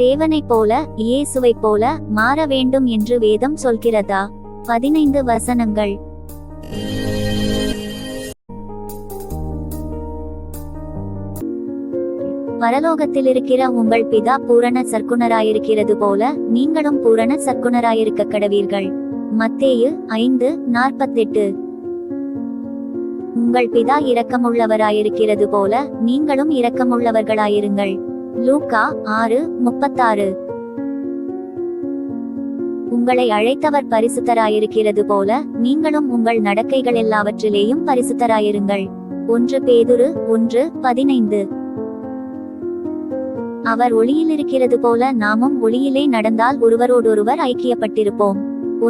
தேவனைப் போல, இயேசுவைப் போல மாற வேண்டும் என்று வேதம் சொல்கிறதா? 15 வசனங்கள். பரலோகத்திலிருக்கிற உங்கள் பிதா பூரண சற்குணராயிருக்கிறது போல நீங்களும் பூரண சற்குணராயிருக்க கடவீர்கள். மத்தேயு 5:48. உங்கள் பிதா இரக்கமுள்ளவராயிருக்கிறது போல நீங்களும் இரக்கமுள்ளவர்களாயிருங்கள். லூக்கா 6:36. உங்களை அழைத்தவர் பரிசுத்தராயிருக்கிறது போல நீங்களும் உங்கள் நடக்கைகள் எல்லாவற்றிலேயும் பரிசுத்தராயிருங்கள். 1 பேதுரு 1:15. அவர் ஒளியிலிருக்கிறது போல நாமும் ஒளியிலே நடந்தால் ஒருவரோடொருவர் ஐக்கியப்பட்டிருப்போம்.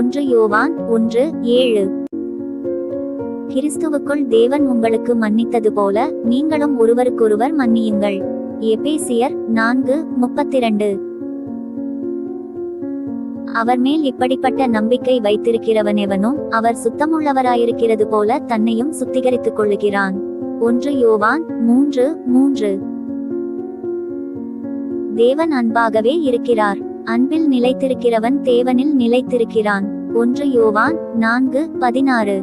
1 யோவான் 1:7. கிறிஸ்துவுக்குள் தேவன் உங்களுக்கு மன்னித்தது போல நீங்களும் ஒருவருக்கொருவர் மன்னியுங்கள். எபேசியர் 4:32. அவர் மேல் இப்படிப்பட்ட நம்பிக்கை வைத்திருக்கிறவனெவனும் அவர் சுத்தமுள்ளவராயிருக்கிறது போல தன்னையும் சுத்திகரித்துக் கொள்ளுகிறான். 1 யோவான் 3:3. தேவன் அன்பாகவே இருக்கிறார். அன்பில் நிலைத்திருக்கிறவன் தேவனில் நிலைத்திருக்கிறான். 1 யோவான் 4:16.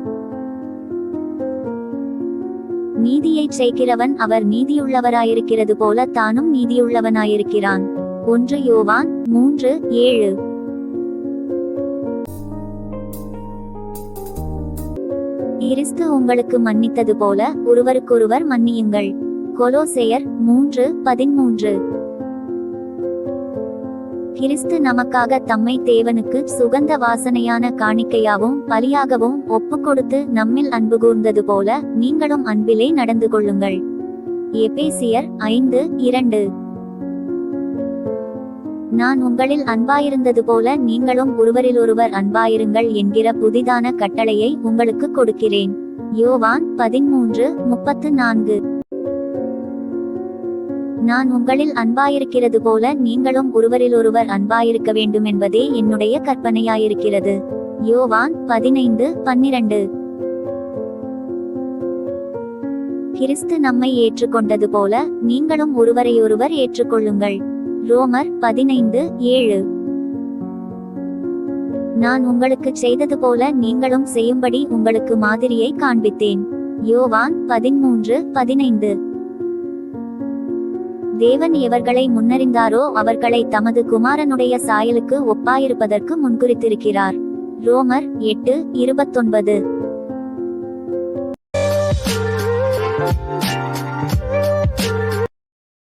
நீதியைச் செய்கிறவன் அவர் நீதியுள்ளவராயிருக்கிறது போல தானும் நீதியுள்ளவனாயிருக்கிறான். 1 யோவான் 3:7. கிறிஸ்து உங்களுக்கு மன்னித்தது போல ஒருவருக்கொருவர் மன்னியுங்கள். கொலோசையர் 3:13. கிறிஸ்து நமக்காக தம்மை தேவனுக்கு சுகந்த வாசனையான காணிக்கையாகவும் பலியாகவும் ஒப்புக்கொடுத்து நம்மில் அன்பு கூர்ந்தது போல நீங்களும் அன்பிலே நடந்து கொள்ளுங்கள். எபேசியர் 5:2. நான் உங்களில் அன்பாயிருந்தது போல நீங்களும் ஒருவரிலொருவர் அன்பாயிருங்கள் என்கிற புதிதான கட்டளையை உங்களுக்கு கொடுக்கிறேன். யோவான் 13:34. நான் உங்களில் அன்பாயிருக்கிறது போல நீங்களும் ஒருவரிலொருவர் அன்பாயிருக்க வேண்டுமென்பதே என்னுடைய கற்பனையாயிருக்கிறது. யோவான் 15:12. கிறிஸ்து நம்மை ஏற்றுக்கொண்டது போல நீங்களும் ஒருவரையொருவர் ஏற்றுக்கொள்ளுங்கள். ரோமர் 15:7. நான் உங்களுக்கு செய்தது போல நீங்களும் செய்யும்படி உங்களுக்கு மாதிரியை காண்பித்தேன். யோவான் 13:15. தேவன் எவர்களை முன்னறிந்தாரோ அவர்களை தமது குமாரனுடைய சாயலுக்கு ஒப்பாயிருப்பதற்கு முன்குறித்திருக்கிறார். ரோமர் 8:29.